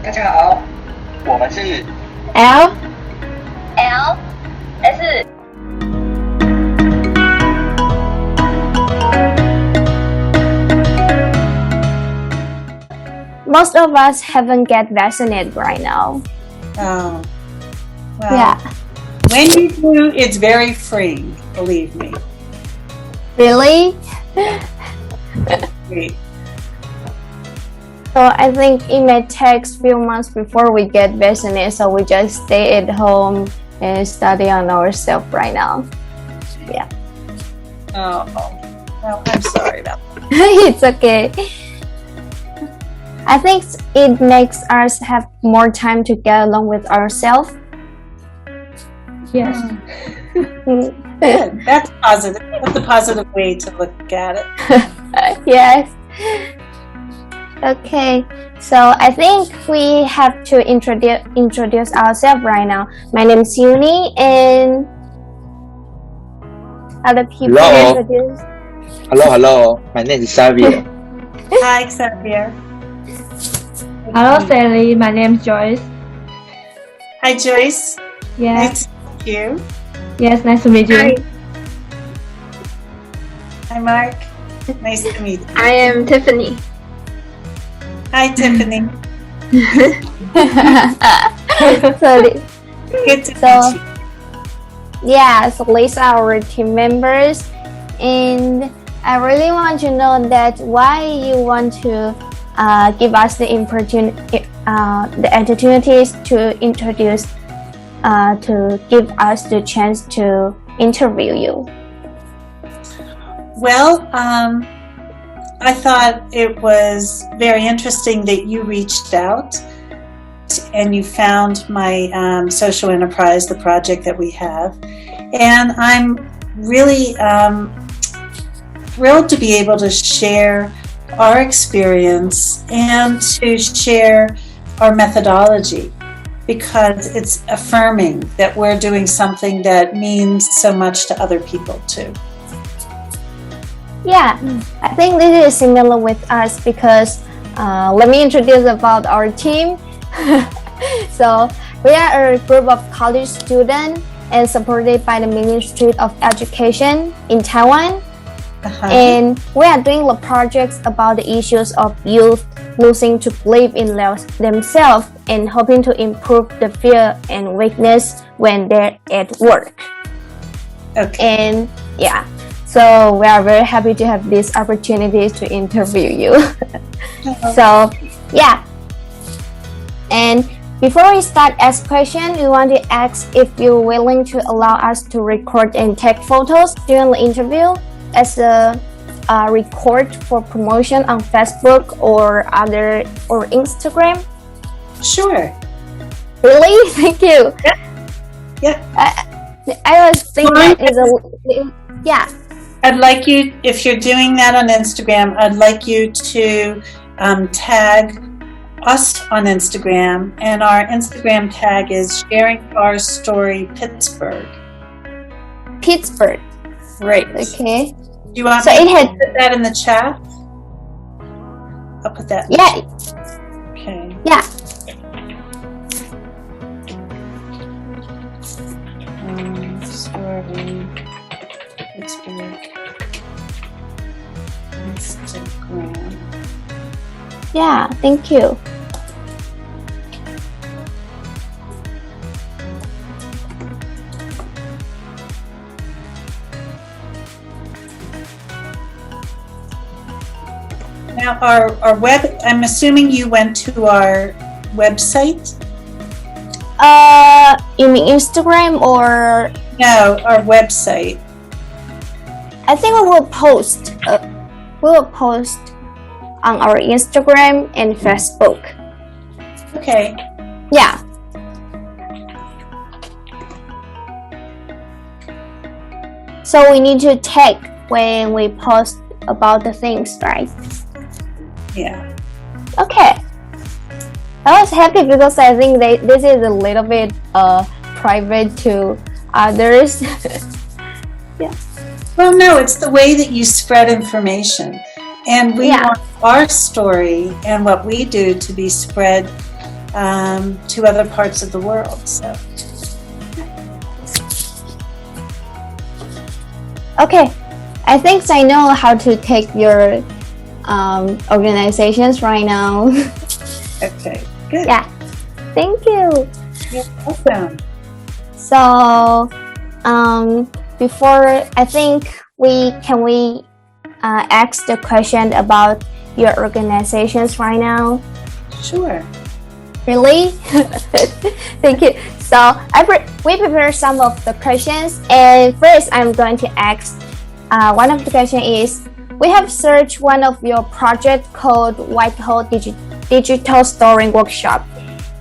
大家好，我们是 LLS。Most of us haven't get vaccinated right now. Oh, well, Yeah. When you do, it's very freeing, believe me. Really? Great. So I think it may take a few months before we get vaccinated, so we just stay at home and study on ourselves right now. Yeah. Oh, well, I'm sorry about that. It's okay. I think it makes us have more time to get along with ourselves. Yes. Good. That's positive. That's a positive way to look at it. Yes. Okay. So I think we have to introduce ourselves right now. My name is Yuni, and other people Hello. introduce. Hello. My name is Xavier. Hi, Xavier. Hello, Sally. My name is Joyce. Hi, Joyce. Yes. Nice to meet you. Yes, nice to meet you. Hi. Hi, Mark. Nice to meet you. I am Tiffany. Hi, Tiffany. So, Good to So- meet you. yeah, so these are our team members, and I really want to know that why you want to give us the opportunities to introduce, to give us the chance to interview you. Well, I thought it was very interesting that you reached out and you found my social enterprise, the project that we have. And I'm really thrilled to be able to share our experience and to share our methodology, because it's affirming that we're doing something that means so much to other people too. Yeah, I think this is similar with us because let me introduce about our team. So we are a group of college students and supported by the Ministry of Education in Taiwan. And we are doing the projects about the issues of youth losing to believe in themselves and hoping to improve the fear and weakness when they're at work. Okay. And yeah, so we are very happy to have these opportunities to interview you. So yeah, and before we start ask questions, we want to ask if you're willing to allow us to record and take photos during the interview as a record for promotion on Facebook or Instagram. Sure. Really? Thank you. Yeah. I was thinking yeah. I'd like you, if you're doing that on Instagram, I'd like you to tag us on Instagram, and our Instagram tag is Sharing Our Story Pittsburgh. Pittsburgh. Great. Okay. Do you want So me it to had put that in the chat? I'll put that. yeah. Okay. Yeah. Story Pittsburgh Instagram. Yeah, thank you. Now our web, I'm assuming you went to our website? You mean Instagram or? No, our website. I think we will post. We will post on our Instagram and Facebook. Okay. Yeah. So we need to tag when we post about the things, right? Yeah. Okay. I was happy because I think this is a little bit private to others. Yeah. Well, no, it's the way that you spread information. And we Yeah. want our story and what we do to be spread to other parts of the world. So. Okay, I think I know how to take your organizations right now. Okay, good. Yeah, thank you. You're welcome. So, before I think we ask the question about your organizations right now? Sure. Really? Thank you. So we prepared some of the questions, and first I'm going to ask. One of the questions is, we have searched one of your project called Whitehall Digital Story Workshop,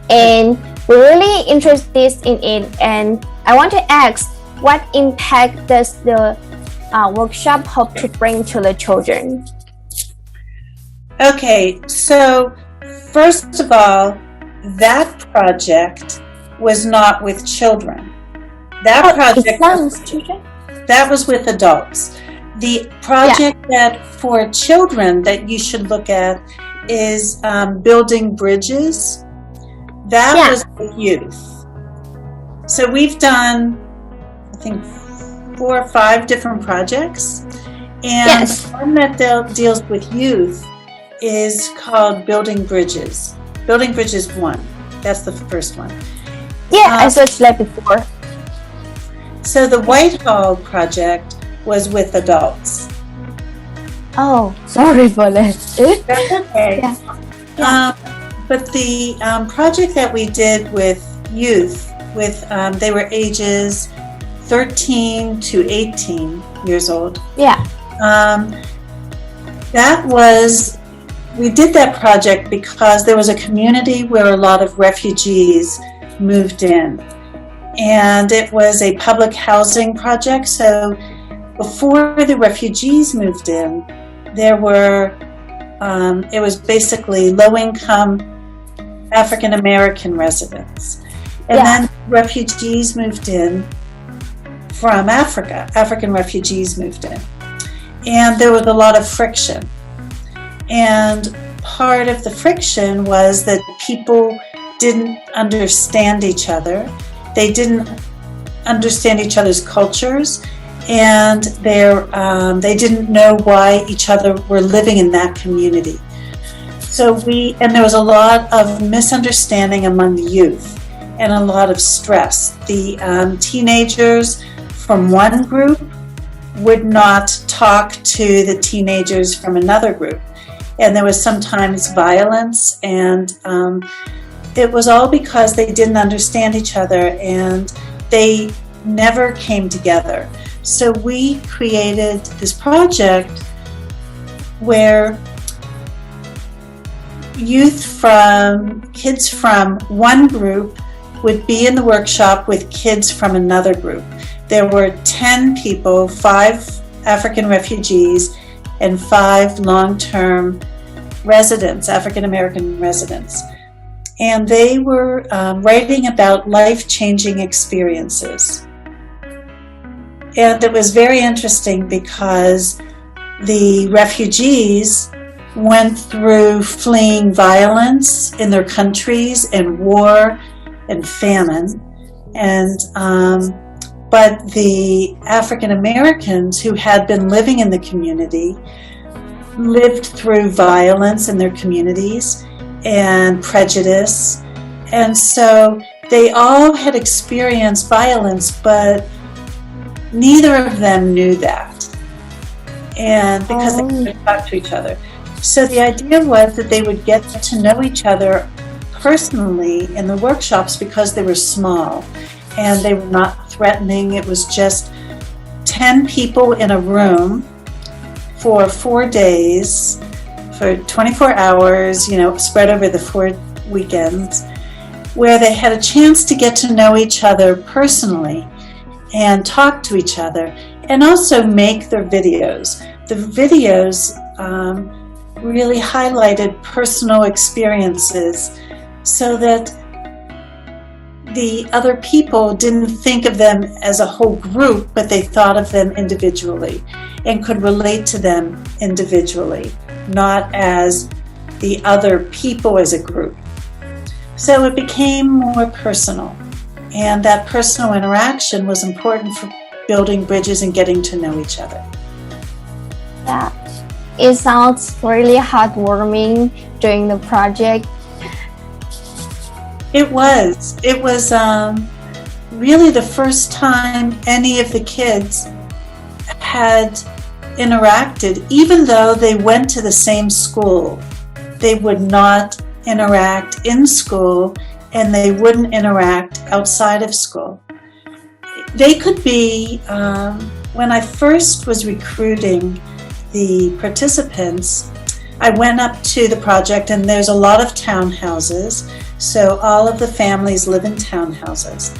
and we're really interested in it. And I want to ask, what impact does the workshop hope to bring to the children? Okay, so first of all, that project was not with children. That project that was with adults. The project that for children that you should look at is building bridges. That was with youth. So we've done, I think, 4 or 5 different projects, and the one that deals with youth is called Building Bridges. Building Bridges 1. That's the first one. Yeah, I searched that before. So the Whitehall project was with adults. Oh, sorry for that. That's okay. But the project that we did with youth, they were ages 13 to 18 years old. Yeah. We did that project because there was a community where a lot of refugees moved in. And it was a public housing project. So before the refugees moved in, it was basically low-income African American residents. And then refugees moved in from Africa. African refugees moved in. And there was a lot of friction. And part of the friction was that people didn't understand each other. They didn't understand each other's cultures, and they didn't know why each other were living in that community. And there was a lot of misunderstanding among the youth and a lot of stress. The teenagers from one group would not talk to the teenagers from another group. And there was sometimes violence, and it was all because they didn't understand each other and they never came together. So we created this project where kids from one group would be in the workshop with kids from another group. There were 10 people, 5 African refugees, and 5 long-term residents, African American residents. And they were writing about life-changing experiences. And it was very interesting because the refugees went through fleeing violence in their countries and war and famine. And but the African Americans who had been living in the community lived through violence in their communities and prejudice. And so they all had experienced violence, but neither of them knew that. And because they couldn't talk to each other. So the idea was that they would get to know each other personally in the workshops because they were small and they were not threatening. It was just 10 people in a room for 4 days, for 24 hours, spread over the 4 weekends, where they had a chance to get to know each other personally and talk to each other, and also make their videos. The videos really highlighted personal experiences so that the other people didn't think of them as a whole group, but they thought of them individually and could relate to them individually, not as the other people as a group. So it became more personal, and that personal interaction was important for building bridges and getting to know each other. Yeah, it sounds really heartwarming during the project. It was really the first time any of the kids had interacted. Even though they went to the same school, they would not interact in school, and they wouldn't interact outside of school. They could be, when I first was recruiting the participants, I went up to the project, and there's a lot of townhouses, so all of the families live in townhouses.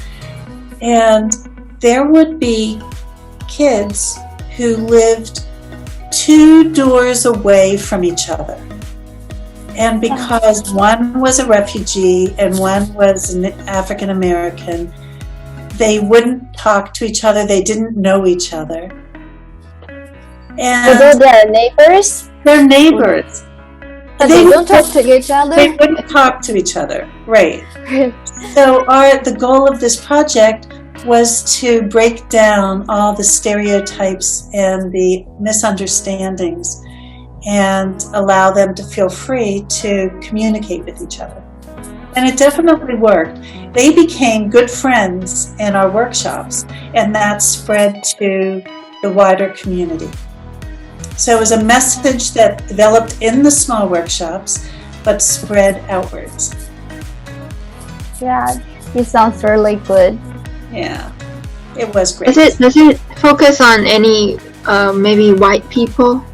And there would be kids who lived 2 doors away from each other. And because one was a refugee and one was an African American, they wouldn't talk to each other. They didn't know each other. And So they're neighbors? they're neighbors. But they don't talk to each other? They wouldn't talk to each other, right. So the goal of this project was to break down all the stereotypes and the misunderstandings and allow them to feel free to communicate with each other. And it definitely worked. They became good friends in our workshops, and that spread to the wider community. So it was a message that developed in the small workshops, but spread outwards. Yeah, it sounds really good. Yeah, it was great. Does it focus on any maybe white people,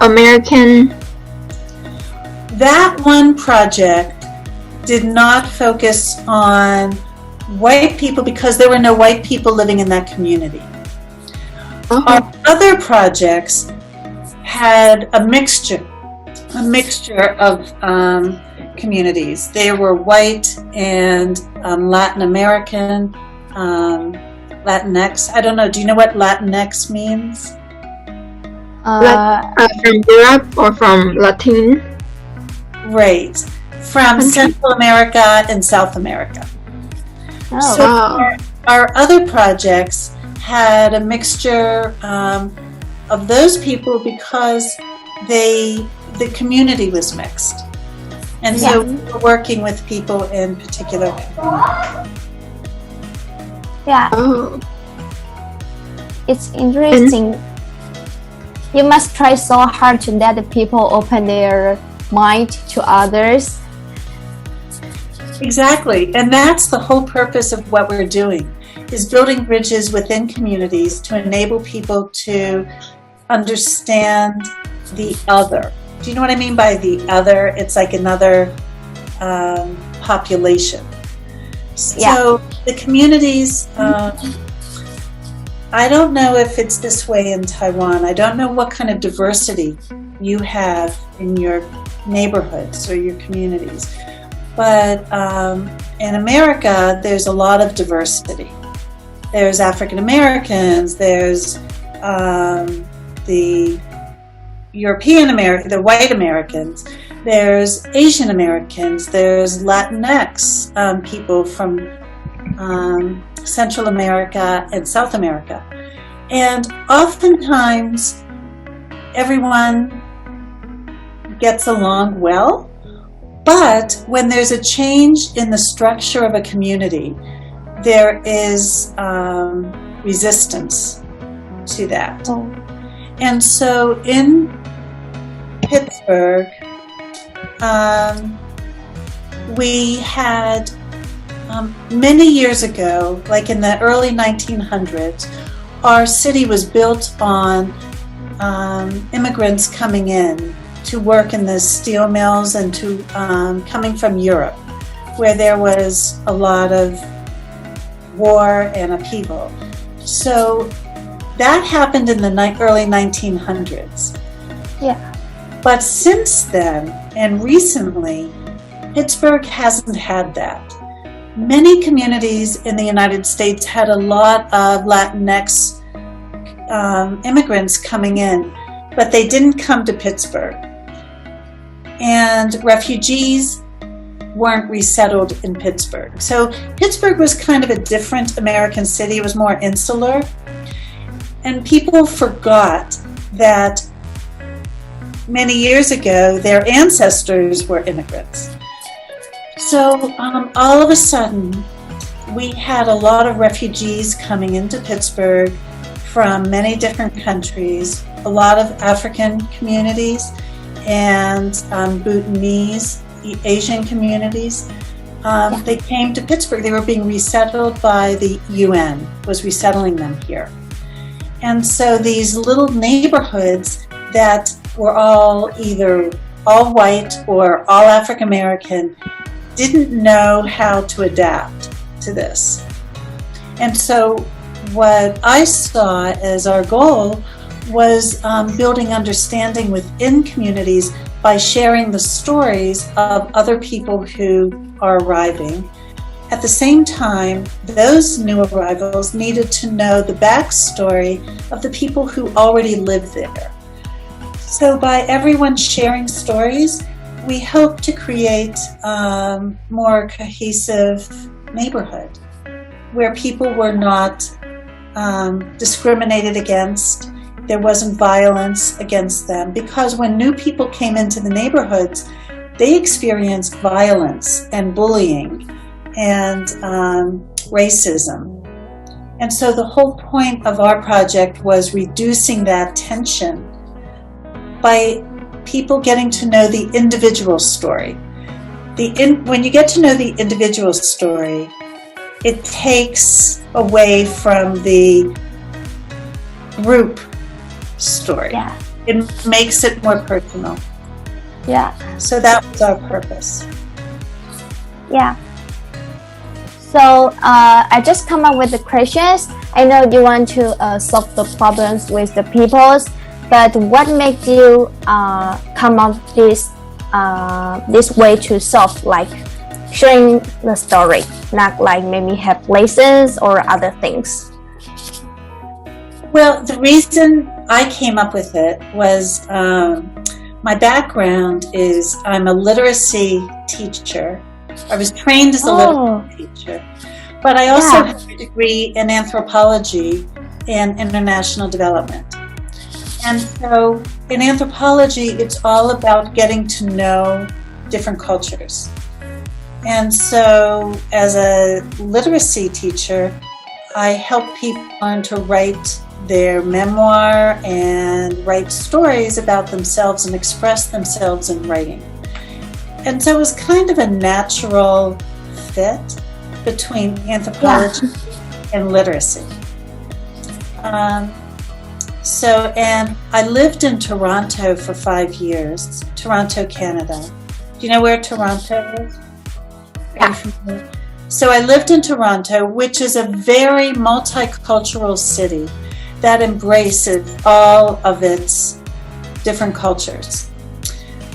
American? That one project did not focus on white people because there were no white people living in that community. Our other projects had a mixture of communities. They were white and Latin American, Latinx. I don't know. Do you know what Latinx means? From Europe or from Latin? Right. From Central America and South America. Oh. So our other projects had a mixture of those people because the community was mixed. And so we were working with people in particular. Yeah. Oh. It's interesting. You must try so hard to let the people open their mind to others. Exactly. And that's the whole purpose of what we're doing, is building bridges within communities to enable people to understand the other. Do you know what I mean by the other? It's like another population. So the communities, I don't know if it's this way in Taiwan. I don't know what kind of diversity you have in your neighborhoods or your communities. But in America, there's a lot of diversity. There's African Americans, there's the European American, the white Americans, there's Asian Americans, there's Latinx people from Central America and South America. And oftentimes, everyone gets along well, but when there's a change in the structure of a community, there is resistance to that. Oh. And so in Pittsburgh, we had many years ago, like in the early 1900s, our city was built on immigrants coming in to work in the steel mills and to coming from Europe, where there was a lot of war and upheaval. So that happened in the early 1900s. Yeah. But since then, and recently, Pittsburgh hasn't had that. Many communities in the United States had a lot of Latinx immigrants coming in, but they didn't come to Pittsburgh. And refugees weren't resettled in Pittsburgh. So Pittsburgh was kind of a different American city. It was more insular. And people forgot that many years ago, their ancestors were immigrants. So all of a sudden, we had a lot of refugees coming into Pittsburgh from many different countries, a lot of African communities and Bhutanese, Asian communities. They came to Pittsburgh. They were being resettled by the UN, was resettling them here. And so these little neighborhoods that were all either all white or all African American didn't know how to adapt to this. And so what I saw as our goal was building understanding within communities by sharing the stories of other people who are arriving. At the same time, those new arrivals needed to know the backstory of the people who already live there. So by everyone sharing stories, we hope to create a more cohesive neighborhood where people were not discriminated against. There wasn't violence against them, because when new people came into the neighborhoods, they experienced violence and bullying and racism. And so the whole point of our project was reducing that tension by people getting to know the individual story. When you get to know the individual story, it takes away from the group story. Yeah. It makes it more personal. Yeah. So that was our purpose. Yeah. So I just come up with the questions. I know you want to solve the problems with the peoples, but what made you come up this way to solve, like sharing the story, not like maybe have lessons or other things? Well, the reason I came up with it was my background is I'm a literacy teacher. I was trained as a literacy teacher, but I also have a degree in anthropology and international development. And so in anthropology, it's all about getting to know different cultures. And so as a literacy teacher, I help people learn to write their memoir and write stories about themselves and express themselves in writing. And so it was kind of a natural fit between anthropology and literacy. And I lived in Toronto for 5 years, Toronto, Canada. Do you know where Toronto is? Yeah. So I lived in Toronto, which is a very multicultural city that embraces all of its different cultures.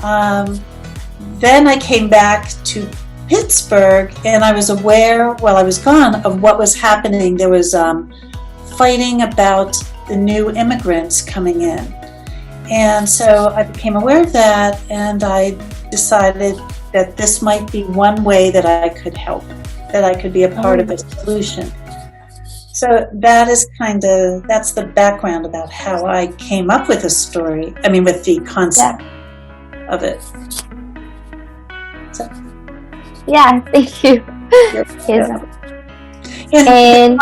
Then I came back to Pittsburgh, and I was aware while I was gone of what was happening. There was fighting about the new immigrants coming in. And so I became aware of that, and I decided that this might be one way that I could help, that I could be a part of a solution. So that is that's the background about how I came up with with the concept of it. So. Yeah, thank you. And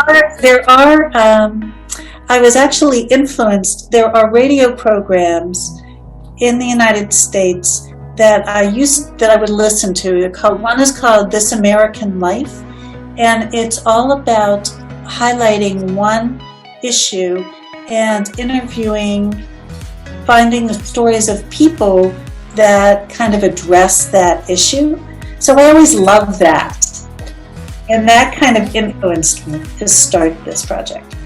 I was actually influenced. There are radio programs in the United States that I would listen to. One is called This American Life, and it's all about highlighting one issue and finding the stories of people that kind of address that issue. So I always loved that. And that kind of influenced me to start this project.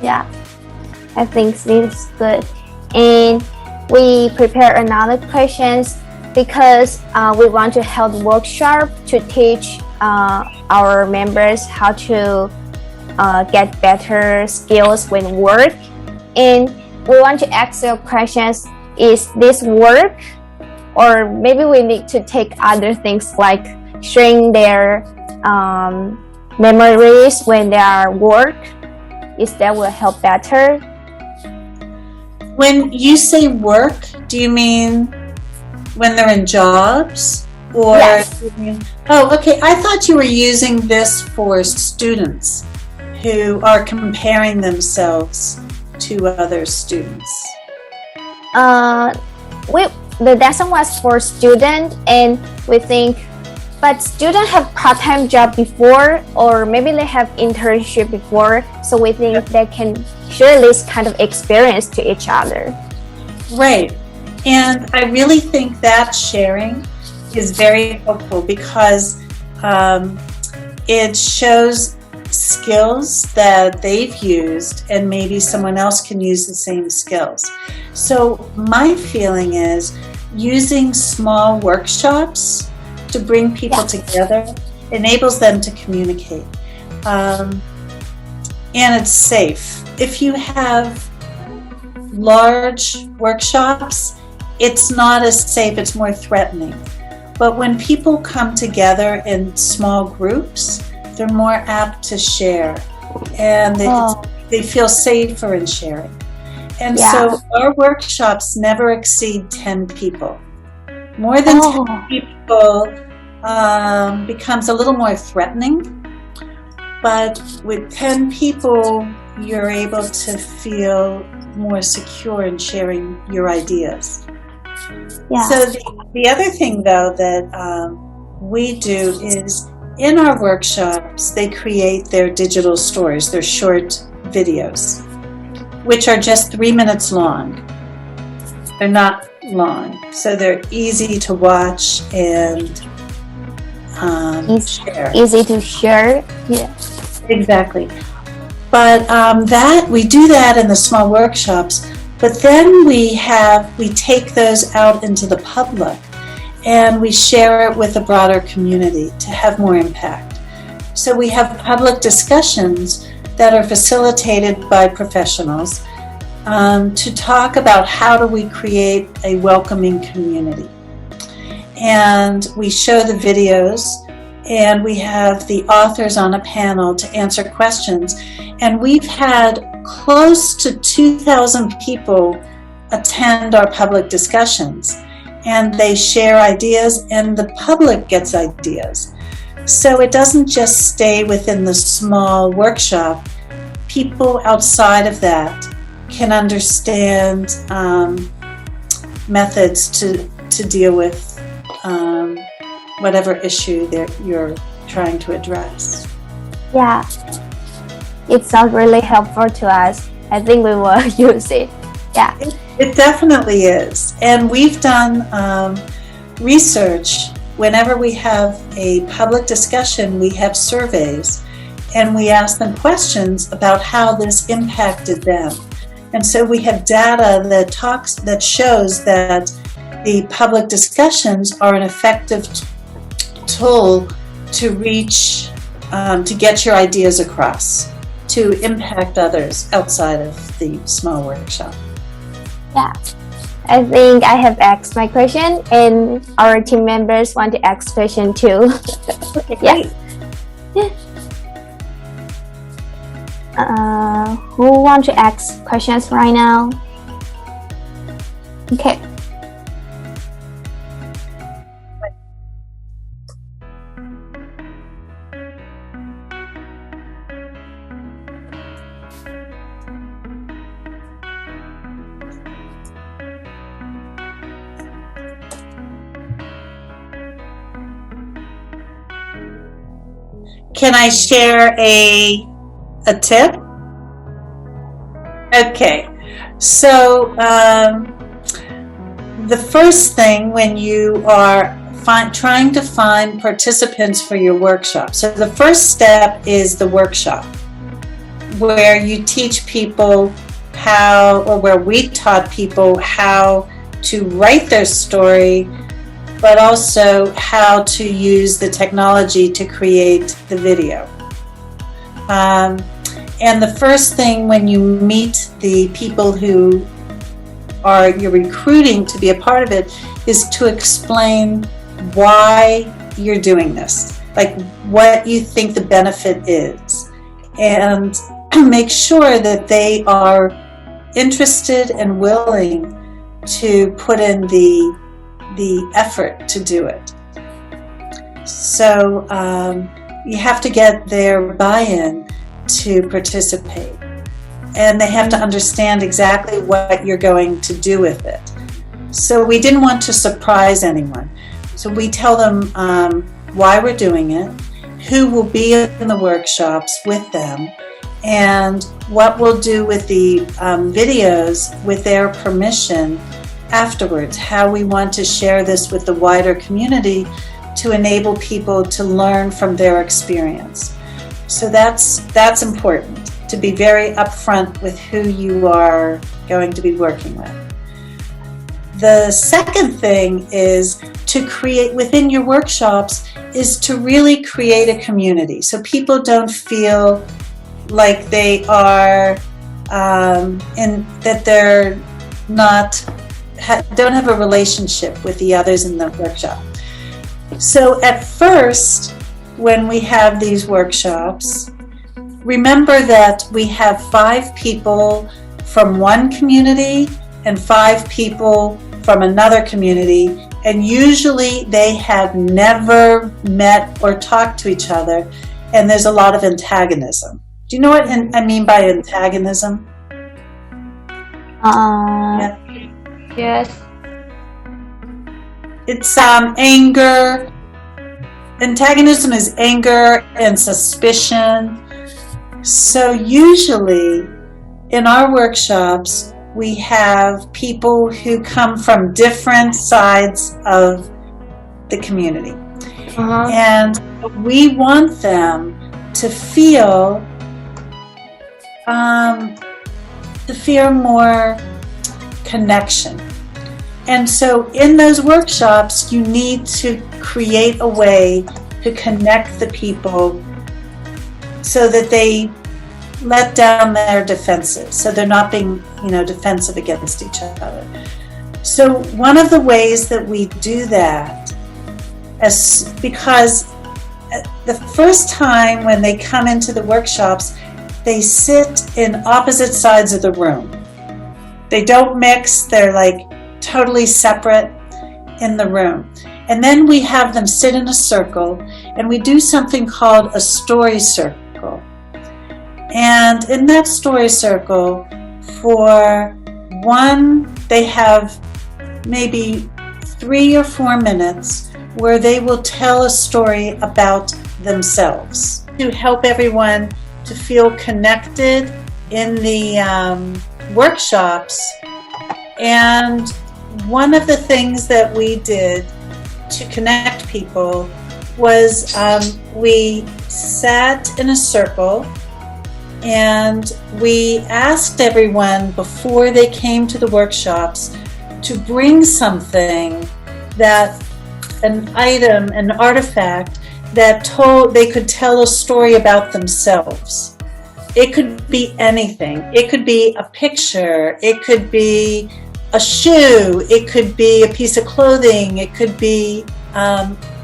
Yeah, I think this is good. And we prepare another questions because we want to hold workshop to teach our members how to get better skills when work. And we want to ask you questions: is this work or maybe we need to take other things like sharing their memories when they are work. Is that will help better? When you say work, do you mean when they're in jobs? Or Yes. Oh, okay. I thought you were using this for students who are comparing themselves to other students. The lesson was for students, and we think, but students have part-time job before, or maybe they have internship before, so we think they can share this kind of experience to each other. Right. And I really think that sharing is very helpful because it shows skills that they've used and maybe someone else can use the same skills. So my feeling is using small workshops to bring people together enables them to communicate. And it's safe. If you have large workshops, it's not as safe, it's more threatening. But when people come together in small groups, they're more apt to share, and they feel safer in sharing. And so our workshops never exceed 10 people. More than 10 people becomes a little more threatening, but with 10 people, you're able to feel more secure in sharing your ideas. Yeah. So the other thing, though, that we do is in our workshops, they create their digital stories, their short videos, which are just 3 minutes long. They're not long, so they're easy to watch and share. Easy to share. Yeah. Exactly. But we do that in the small workshops, but then we take those out into the public and we share it with a broader community to have more impact. So we have public discussions that are facilitated by professionals to talk about how do we create a welcoming community. And we show the videos, and we have the authors on a panel to answer questions. And we've had close to 2,000 people attend our public discussions. And they share ideas, and the public gets ideas. So it doesn't just stay within the small workshop. People outside of that can understand methods to deal with whatever issue that you're trying to address. Yeah. It sounds really helpful to us. I think we will use it. Yeah. It definitely is. And we've done research. Whenever we have a public discussion, we have surveys, and we ask them questions about how this impacted them. And so we have data that shows that the public discussions are an effective tool to reach, to get your ideas across, to impact others outside of the small workshop. Yeah. I think I have asked my question, and our team members want to ask question too. Okay, great. Yeah. Who want to ask questions right now? Okay. Can I share a tip? Okay, so the first thing when you are trying to find participants for your workshop, so the first step is the workshop, where you teach people how, or where we taught people how to write their story, but also how to use the technology to create the video. And the first thing when you meet the people who you're recruiting to be a part of it, is to explain why you're doing this, like what you think the benefit is, and make sure that they are interested and willing to put in the effort to do it. So you have to get their buy-in to participate, and they have to understand exactly what you're going to do with it. So we didn't want to surprise anyone. So we tell them why we're doing it, who will be in the workshops with them, and what we'll do with the videos with their permission afterwards, how we want to share this with the wider community to enable people to learn from their experience. So that's important, to be very upfront with who you are going to be working with. The second thing is to create within your workshops is to really create a community, so people don't feel like they are that they're not don't have a relationship with the others in the workshop. So at first, when we have these workshops, remember that we have 5 people from one community and 5 people from another community, and usually they have never met or talked to each other, and there's a lot of antagonism. Do you know what I mean by antagonism? Yeah. Yes. It's anger. Antagonism is anger and suspicion. So usually in our workshops, we have people who come from different sides of the community. And we want them to feel more connection. And so in those workshops, you need to create a way to connect the people so that they let down their defenses, so they're not being, defensive against each other. So one of the ways that we do that because the first time when they come into the workshops, they sit in opposite sides of the room. They don't mix, they're like totally separate in the room. And then we have them sit in a circle, and we do something called a story circle. And in that story circle, for one, they have maybe 3 or 4 minutes where they will tell a story about themselves to help everyone to feel connected in the workshops. And one of the things that we did to connect people was we sat in a circle and we asked everyone before they came to the workshops to bring something, that an item, an artifact that they could tell a story about themselves. It could be anything. It could be a picture. It could be a shoe. It could be a piece of clothing. It could be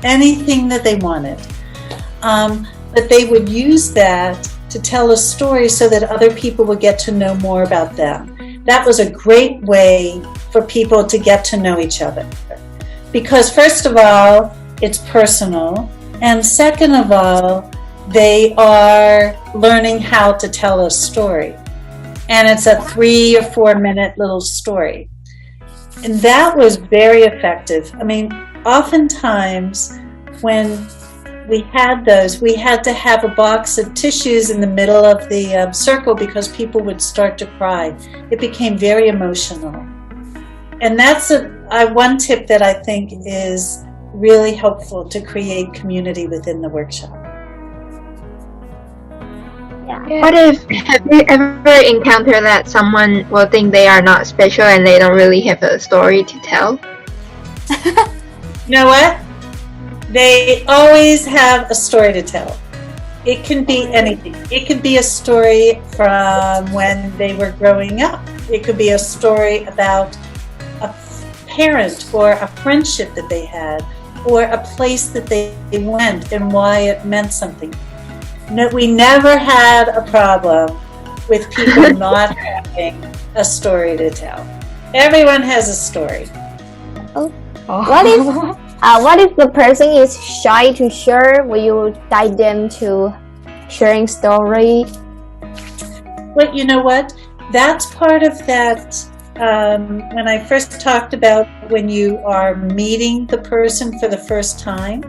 anything that they wanted. But they would use that to tell a story so that other people would get to know more about them. That was a great way for people to get to know each other. Because first of all, it's personal. And second of all, they are learning how to tell a story. And it's a 3 or 4 minute little story. And that was very effective. I mean, oftentimes when we had those, we had to have a box of tissues in the middle of the circle because people would start to cry. It became very emotional. And that's one tip that I think is really helpful to create community within the workshop. Yeah. What if, have you ever encountered that someone will think they are not special and they don't really have a story to tell? You know what? They always have a story to tell. It can be anything. It could be a story from when they were growing up. It could be a story about a parent or a friendship that they had or a place that they went and why it meant something. No, we never had a problem with people not having a story to tell. Everyone has a story. Oh. What if the person is shy to share? Will you guide them to sharing story? But you know what? That's part of that. When I first talked about when you are meeting the person for the first time,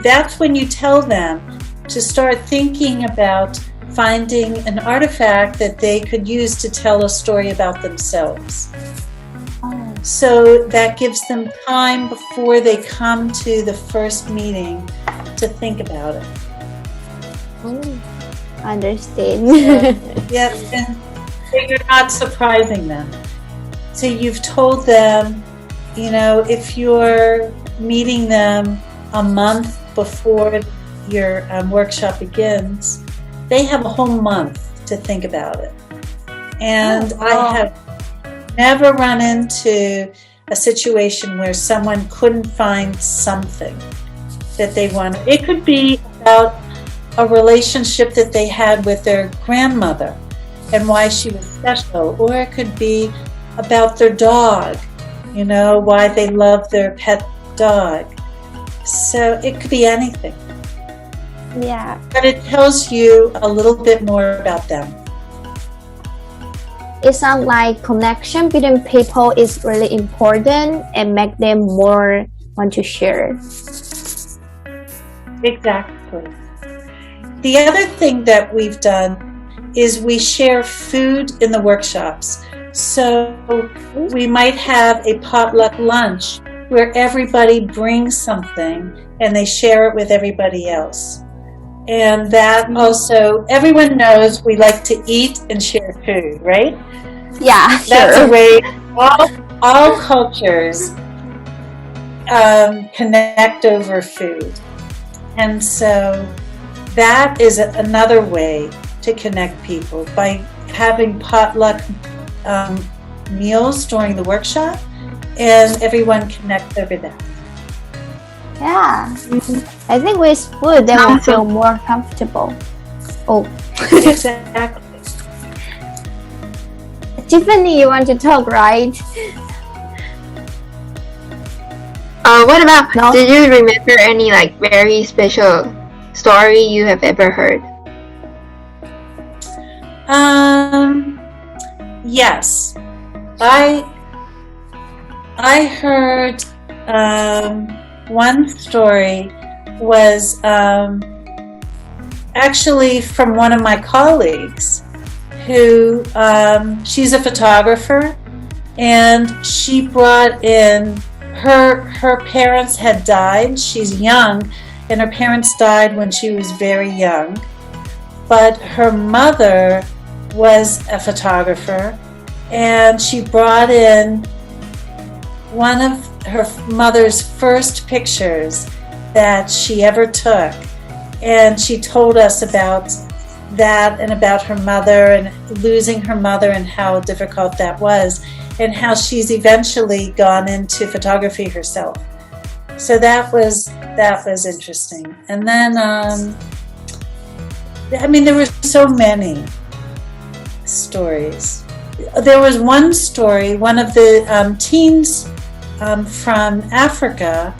that's when you tell them to start thinking about finding an artifact that they could use to tell a story about themselves. So that gives them time before they come to the first meeting to think about it. Understand. Yeah, and you're not surprising them. So you've told them, you know, if you're meeting them a month before your workshop begins, they have a whole month to think about it. And I have never run into a situation where someone couldn't find something that they wanted. It could be about a relationship that they had with their grandmother and why she was special, or it could be about their dog, you know, why they love their pet dog. So it could be anything. Yeah. But it tells you a little bit more about them. It sounds like connection between people is really important and make them more want to share. Exactly. The other thing that we've done is we share food in the workshops. So we might have a potluck lunch where everybody brings something and they share it with everybody else. And that also, everyone knows we like to eat and share food, right? Yeah, That's sure. a way all cultures connect over food. And so that is another way to connect people, by having potluck meals during the workshop and everyone connect over that. Yeah. I think with food they will feel more comfortable. Oh. Exactly. Tiffany, you want to talk, right? What about, No? did you remember any like very special story you have ever heard? Yes. I heard one story was actually from one of my colleagues who she's a photographer, and she brought in her parents had died. She's young, and her parents died when she was very young, but her mother was a photographer, and she brought in one of her mother's first pictures that she ever took, and she told us about that and about her mother and losing her mother and how difficult that was, and how she's eventually gone into photography herself. So that was interesting. And then I mean, there were so many stories. There was one story, one of the teens from Africa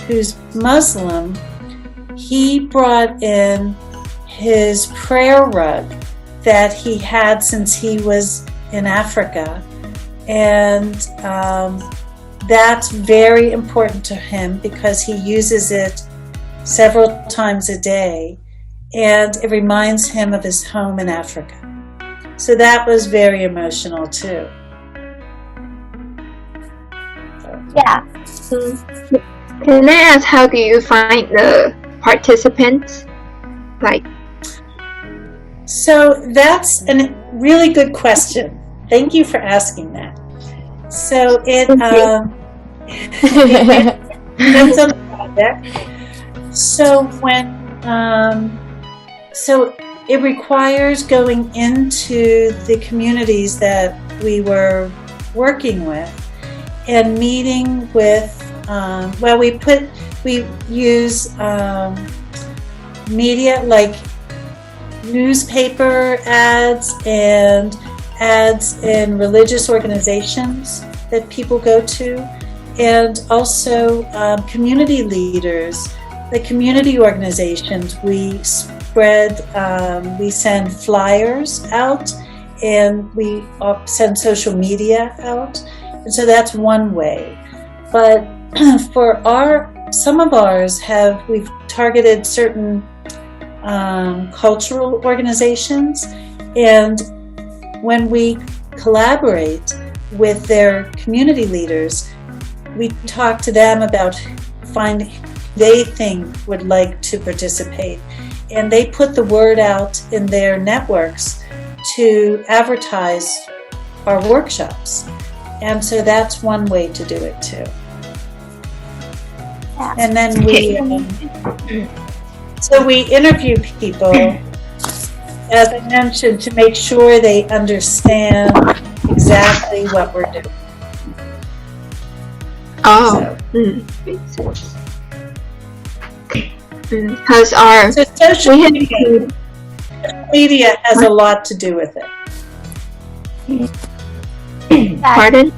who's Muslim, he brought in his prayer rug that he had since he was in Africa, and that's very important to him because he uses it several times a day, and it reminds him of his home in Africa. So that was very emotional too. Yeah. Can I ask, how do you find the participants? Like, so that's a really good question. Thank you for asking that. So it depends on the project. So when so it requires going into the communities that we were working with and meeting with, we use media like newspaper ads and ads in religious organizations that people go to, and also community leaders, the community organizations. We send flyers out, and we send social media out, and so that's one way. But for some of ours we've targeted certain cultural organizations, and when we collaborate with their community leaders, we talk to them about finding they think would like to participate, and they put the word out in their networks to advertise our workshops, and so that's one way to do it too. And then we interview people, as I mentioned, to make sure they understand exactly what we're doing. Makes sense. Because so social media has a lot to do with it. Pardon?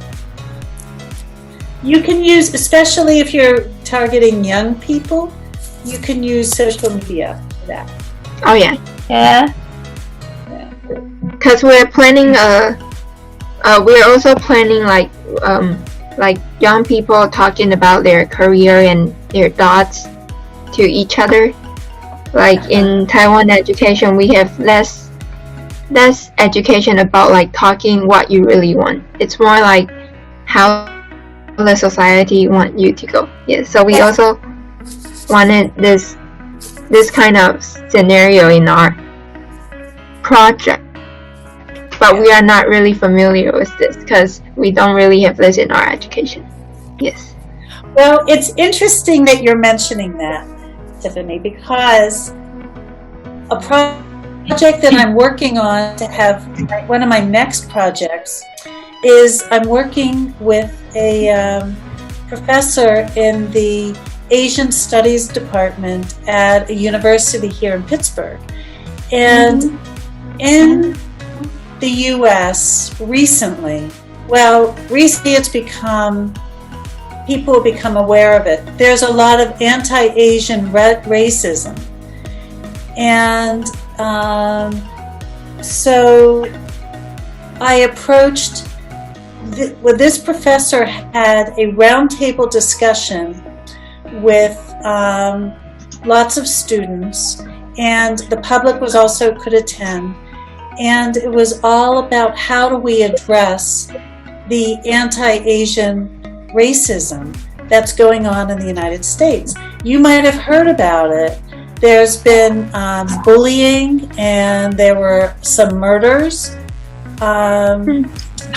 You can use, especially if you're targeting young people, you can use social media for that. Oh yeah. Yeah. Because we're planning we're also planning like young people talking about their career and their thoughts to each other. Like in Taiwan education, we have less education about like talking what you really want. It's more like how the society want you to go. Yeah, so we also wanted this kind of scenario in our project, but we are not really familiar with this because we don't really have this in our education. Yes. Well, it's interesting that you're mentioning that, Tiffany, because a project that I'm working on to have one of my next projects is I'm working with a professor in the Asian Studies Department at a university here in Pittsburgh. And in the US recently it's become, people have become aware of it. There's a lot of anti-Asian racism. And so I approached, this professor had a roundtable discussion with lots of students, and the public could attend, and it was all about how do we address the anti-Asian racism that's going on in the United States. You might have heard about it. There's been bullying, and there were some murders.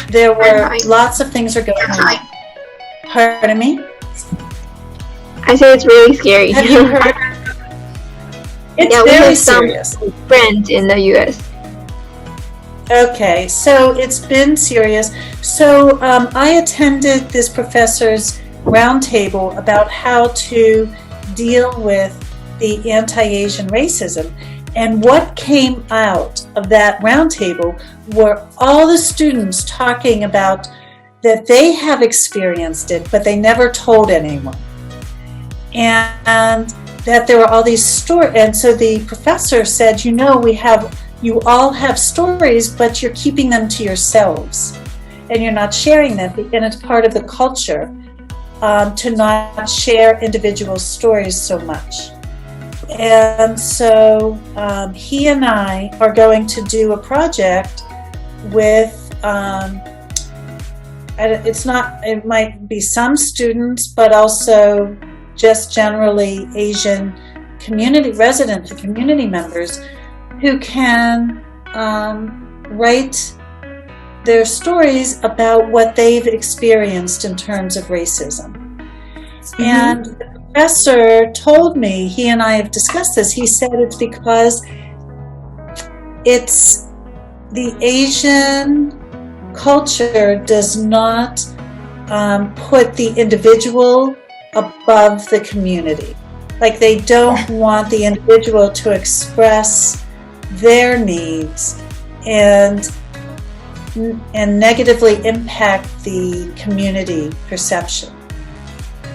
There were lots of things are going on. Pardon me? I say it's really scary. Have you heard? It's very serious. Some friends in the US. Okay, so it's been serious. So I attended this professor's roundtable about how to deal with the anti-Asian racism. And what came out of that roundtable were all the students talking about that they have experienced it, but they never told anyone. And that there were all these stories. And so the professor said, you all have stories, but you're keeping them to yourselves. And you're not sharing them. And it's part of the culture to not share individual stories so much. And so he and I are going to do a project with, it might be some students, but also just generally Asian resident community members who can write their stories about what they've experienced in terms of racism. And the professor told me, he and I have discussed this, he said it's because it's the Asian culture does not put the individual above the community. Like they don't want the individual to express their needs and negatively impact the community perception.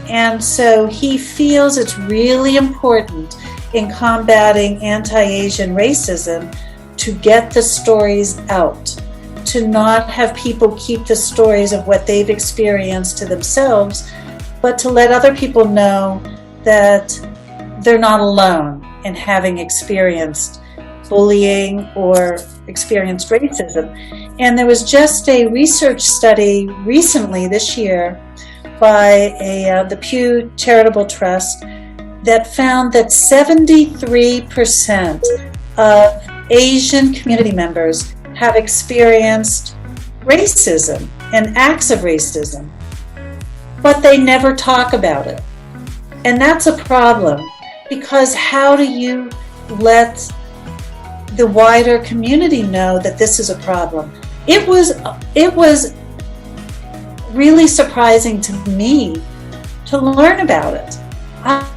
And so he feels it's really important in combating anti-Asian racism to get the stories out, to not have people keep the stories of what they've experienced to themselves, but to let other people know that they're not alone in having experienced bullying or experienced racism. And there was just a research study recently this year by the Pew Charitable Trust that found that 73% of Asian community members have experienced racism and acts of racism, but they never talk about it. And that's a problem, because how do you let the wider community know that this is a problem? It was really surprising to me to learn about it.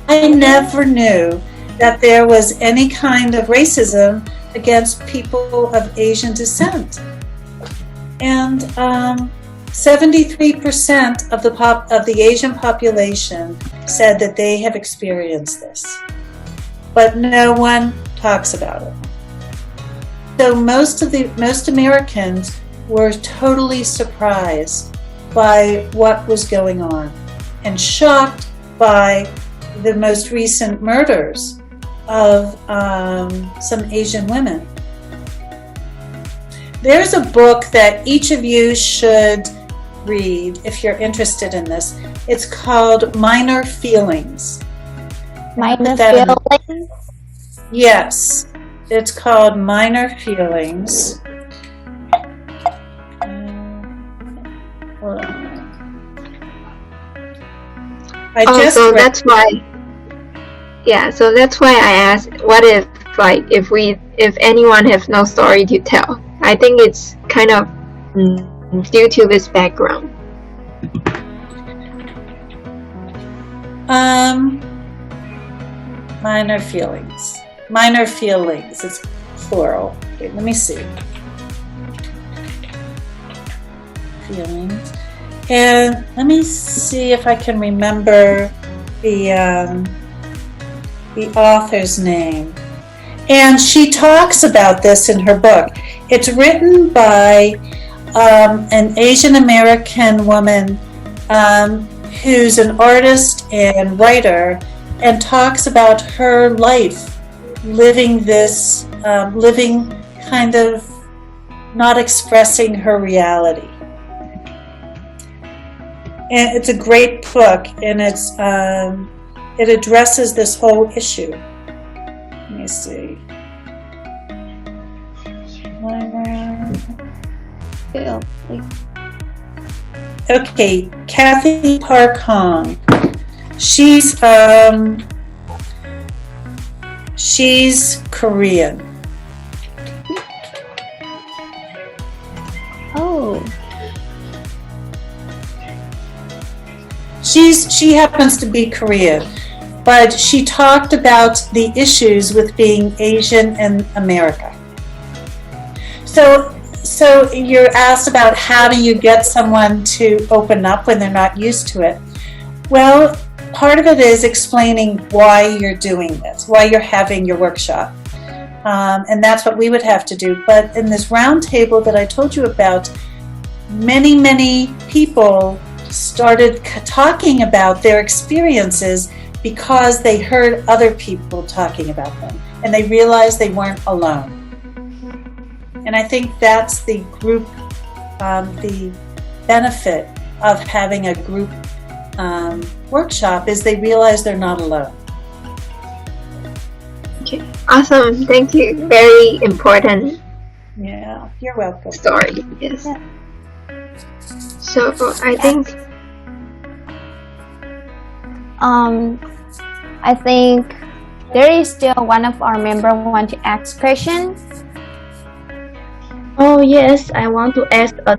I never knew that there was any kind of racism against people of Asian descent. And 73% of the Asian population said that they have experienced this, but no one talks about it. So most Americans were totally surprised by what was going on and shocked by the most recent murders of some Asian women. There's a book that each of you should read if you're interested in this. It's called Minor Feelings. Minor Feelings? Yes, it's called Minor Feelings. Hold on. So that's why I asked, what if, like, if anyone has no story to tell? I think it's kind of due to this background. Minor feelings. Minor feelings. It's plural. Okay, let me see. Feelings. And let me see if I can remember the author's name. And she talks about this in her book. It's written by an Asian American woman who's an artist and writer, and talks about her life living this, living kind of not expressing her reality. And it's a great book, and it addresses this whole issue. Let me see. Okay, Kathy Park Hong. She's Korean. Oh. She happens to be Korean, but she talked about the issues with being Asian in America. So you're asked about how do you get someone to open up when they're not used to it. Well, part of it is explaining why you're doing this, why you're having your workshop. And that's what we would have to do. But in this round table that I told you about, many people started talking about their experiences because they heard other people talking about them, and they realized they weren't alone. And I think that's the group, the benefit of having a group workshop is they realize they're not alone. Okay, awesome. Thank you. Very important. Yeah, you're welcome. Story. Yes. Yeah. So I think there is still one of our members want to ask questions. Oh yes, I want to ask a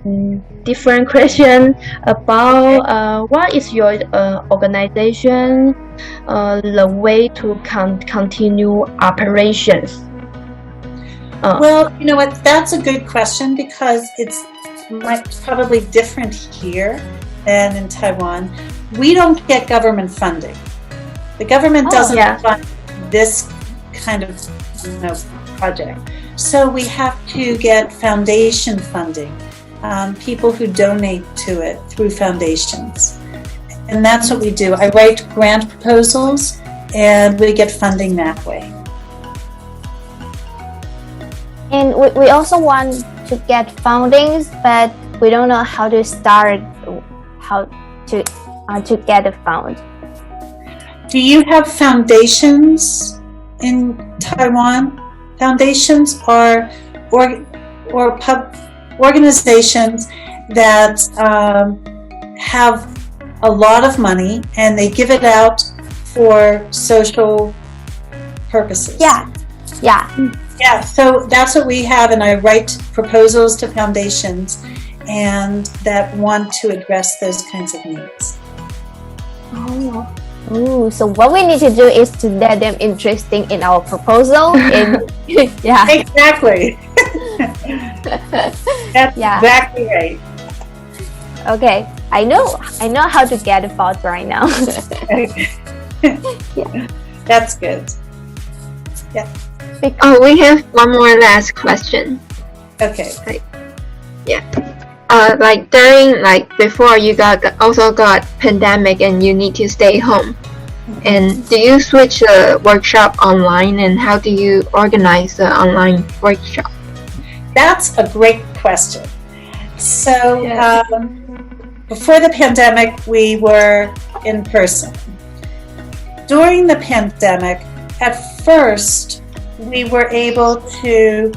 different question about what is your organization, the way to continue operations? Well, you know what, that's a good question because it's probably different here than in Taiwan. We don't get government funding. The government doesn't fund this kind of project. So we have to get foundation funding, people who donate to it through foundations. And that's what we do. I write grant proposals and we get funding that way. And we also want to get fundings, but we don't know how to start, how to get a fund. Do you have foundations in Taiwan? Foundations are organizations that have a lot of money and they give it out for social purposes. Yeah, so that's what we have, and I write proposals to foundations and that want to address those kinds of needs. Oh, so what we need to do is to let them interested in our proposal. And yeah, exactly. That's exactly right. Okay, I know how to get a fund right now. Yeah, that's good. Yeah. Oh, we have one more last question. Okay. Like before you also got pandemic and you need to stay home. And do you switch the workshop online, and how do you organize the online workshop? That's a great question. So before the pandemic, we were in person. During the pandemic, at first, we were able to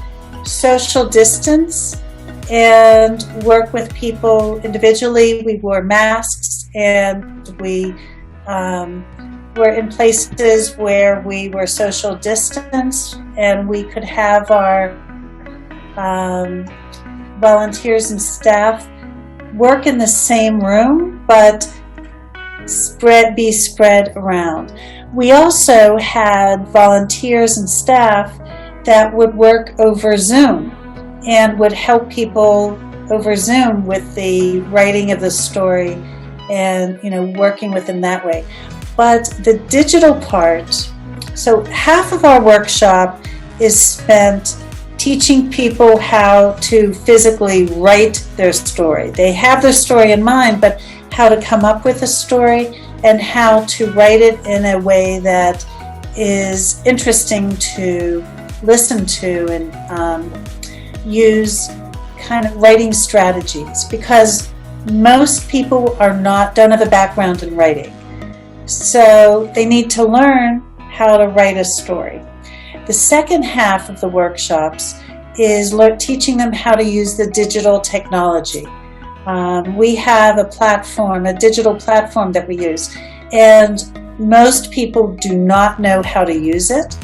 social distance and work with people individually. We wore masks and we were in places where we were social distance, and we could have our volunteers and staff work in the same room but be spread around. We also had volunteers and staff that would work over Zoom and would help people over Zoom with the writing of the story and working with them that way. But the digital part, so half of our workshop is spent teaching people how to physically write their story. They have their story in mind, but how to come up with a story and how to write it in a way that is interesting to listen to and use kind of writing strategies, because most people don't have a background in writing. So they need to learn how to write a story. The second half of the workshops is teaching them how to use the digital technology. We have a digital platform that we use, and most people do not know how to use it.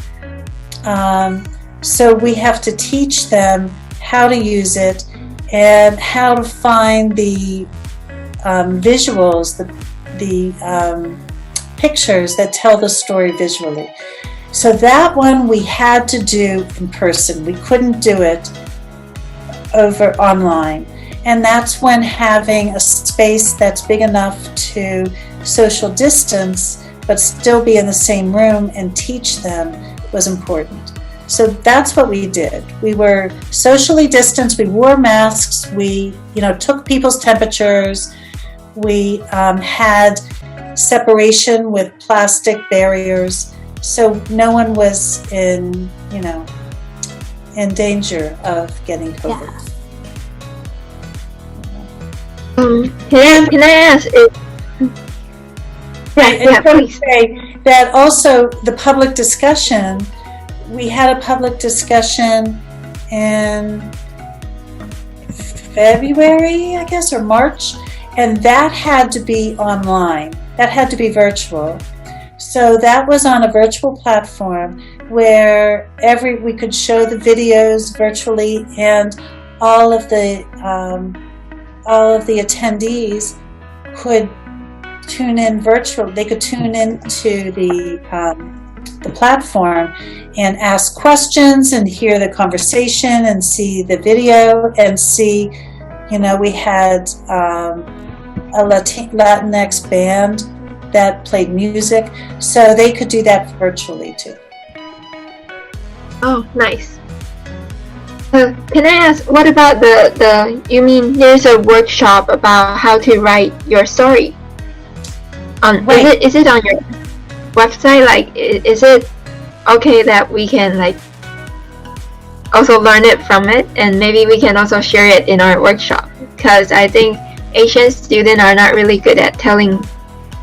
So we have to teach them how to use it and how to find the visuals, the pictures that tell the story visually. So that one we had to do in person. We couldn't do it over online. And that's when having a space that's big enough to social distance but still be in the same room and teach them was important. So that's what we did. We were socially distanced, we wore masks, we took people's temperatures, we had separation with plastic barriers, so no one was in danger of getting COVID. Can I ask if please say that also the public discussion, we had a public discussion in February, I guess, or March, and that had to be online. That had to be virtual. So that was on a virtual platform where we could show the videos virtually, and all of the attendees could tune in virtually. They could tune into the platform and ask questions and hear the conversation and see the video and see, we had a Latinx band that played music, so they could do that virtually too. Oh, nice. Can I ask, what about you mean there's a workshop about how to write your story? Right. Is it on your website? Like, is it okay that we can like also learn it from it, and maybe we can also share it in our workshop? Because I think Asian students are not really good at telling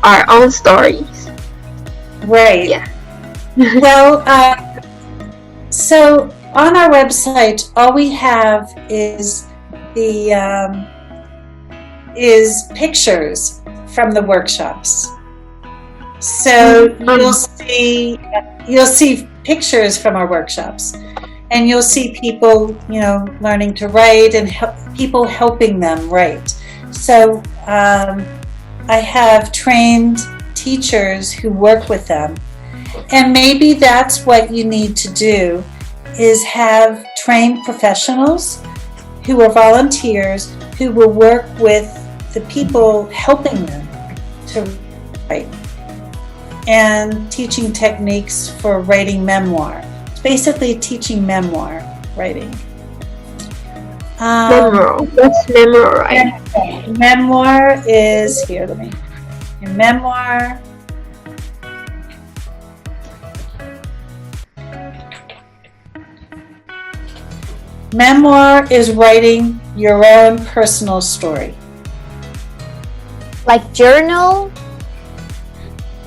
our own stories. Right. Yeah. Well, so on our website, all we have is pictures from the workshops. So you'll see pictures from our workshops, and you'll see people, learning to write and people helping them write. So I have trained teachers who work with them, and maybe that's what you need to do, is have trained professionals who are volunteers who will work with the people helping them to write, and teaching techniques for writing memoir. It's basically teaching memoir writing. Memoir. What's memoir writing? Memoir is here. Memoir. Memoir is writing your own personal story. Like journal?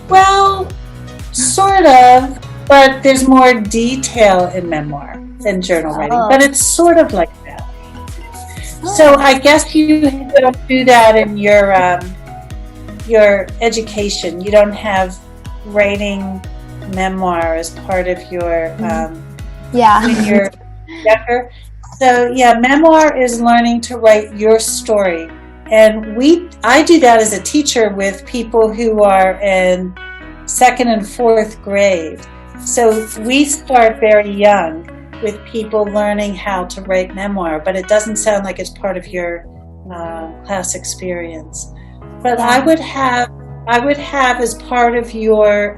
Well, sort of, but there's more detail in memoir than journal writing, but it's sort of like that. So I guess you don't do that in your education. You don't have writing memoir as part of your when you're younger. So yeah, memoir is learning to write your story, and I do that as a teacher with people who are in 2nd and 4th grade. So we start very young with people learning how to write memoir, but it doesn't sound like it's part of your class experience. But I would have as part of your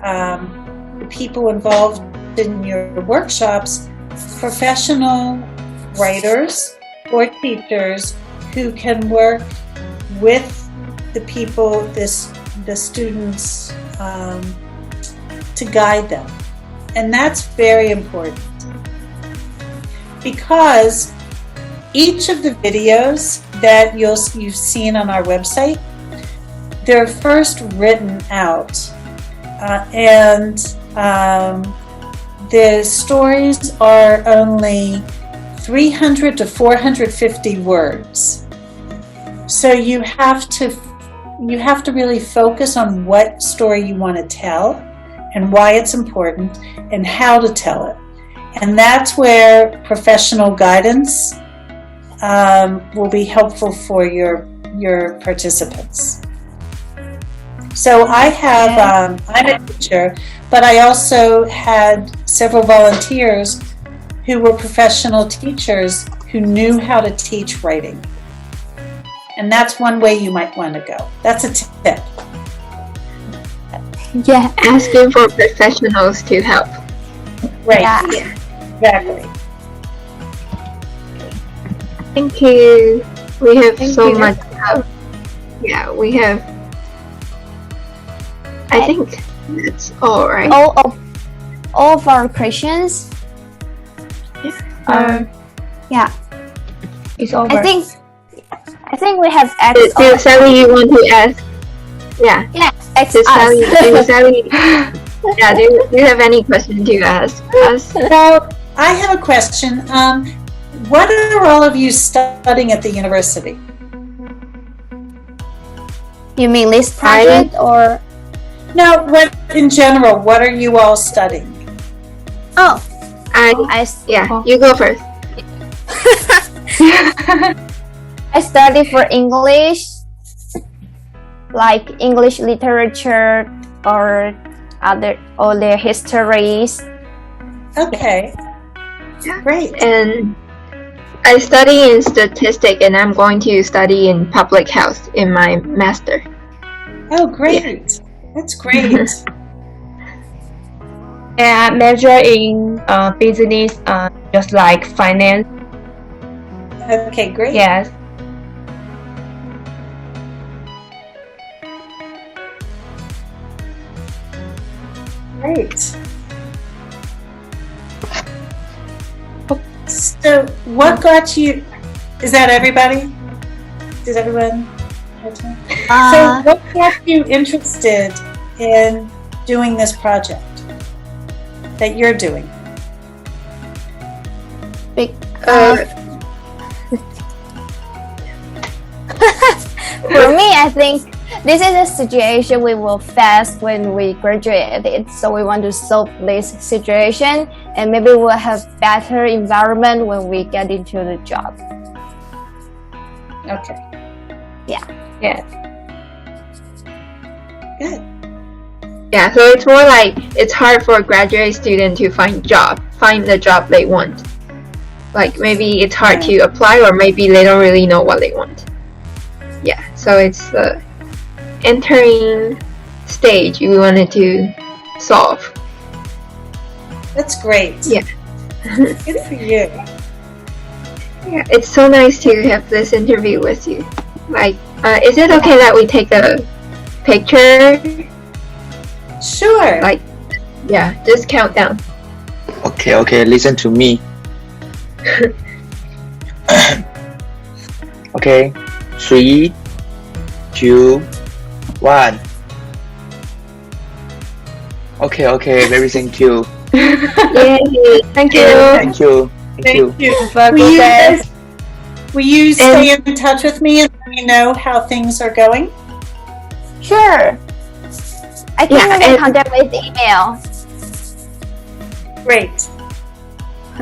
the people involved in your workshops, professional writers or teachers who can work with the people, the students, to guide them. And that's very important, because each of the videos that you've seen on our website, they're first written out, and the stories are only 300 to 450 words. So you have to really focus on what story you want to tell and why it's important and how to tell it. And that's where professional guidance will be helpful for your participants. So I have, I'm a teacher, but I also had several volunteers who were professional teachers who knew how to teach writing. And that's one way you might want to go. That's a tip. Yeah. Asking for professionals to help. Right. Yeah. Exactly. Thank you. We have so you. much help. Yeah, we have. I think that's all, right? All of our questions. Yeah. It's over. I think we have asked. Do Sally, you want to ask? Yeah. Yeah. Ask Do us. Sally, yeah, do you have any question to ask us? Well, I have a question. What are all of you studying at the university? You mean this project or? No, in general, what are you all studying? Oh, Yeah, oh. you go first. I study for English, like English literature or other histories. Okay. Great. And I study in statistics, and I'm going to study in public health in my master. Oh, great. That's great. And I major in business, just like finance. Okay, great. Yes. Great. So, what got you? Is that everybody? Does everyone? So, what got you interested in doing this project that you're doing? For me, I think this is a situation we will face when we graduate. So we want to solve this situation, and maybe we'll have better environment when we get into the job. Okay. Yeah. Yes. Good. Yeah, so it's more like it's hard for a graduate student to find the job they want. Like maybe it's hard to apply, or maybe they don't really know what they want. Yeah, so it's the entering stage we wanted to solve. That's great. Yeah. Good for you. Yeah, it's so nice to have this interview with you. Like, is it okay that we take a picture? Sure. Like, yeah, just count down. Okay, listen to me. Okay, 3, 2, 1. Okay, very thank you. Yay, thank you. Thank you. Will you stay in touch with me and let me know how things are going? Sure. I can maybe contact with email. Great.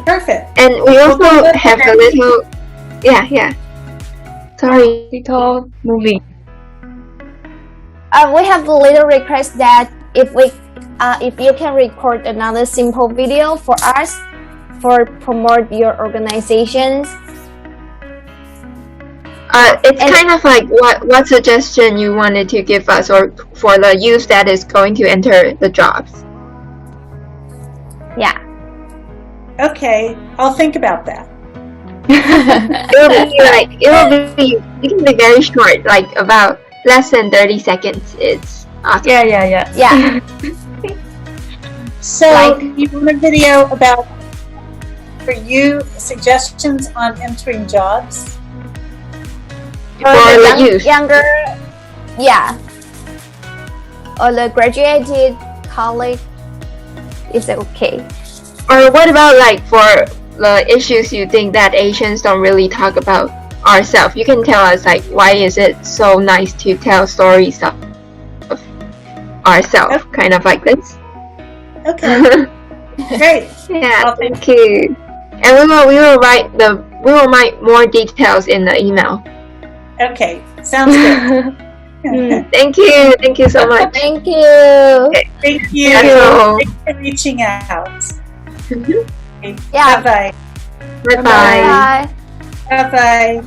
Perfect. And we also have a little, yeah. Sorry. Little movie. We have a little request that if you can record another simple video for us for promote your organizations. It's kind of like what suggestion you wanted to give us, or for the youth that is going to enter the jobs. Yeah. Okay, It think about that. It can be very short, like about less than 30 seconds. It's awesome. Yeah. So you want a video about, for you, suggestions on entering jobs? For the youth. Younger, yeah. Or the graduated college, is it okay? Or what about like for the issues you think that Asians don't really talk about ourselves? You can tell us like why is it so nice to tell stories of ourselves, kind of like this. Okay. Great. Yeah, thank you. And we will write more details in the email. Okay, sounds good. Thank you so much. Thank you. Okay, thank you. Thank Thanks for reaching out. Okay, Yeah. Bye-bye. Bye-bye. Bye. Bye-bye.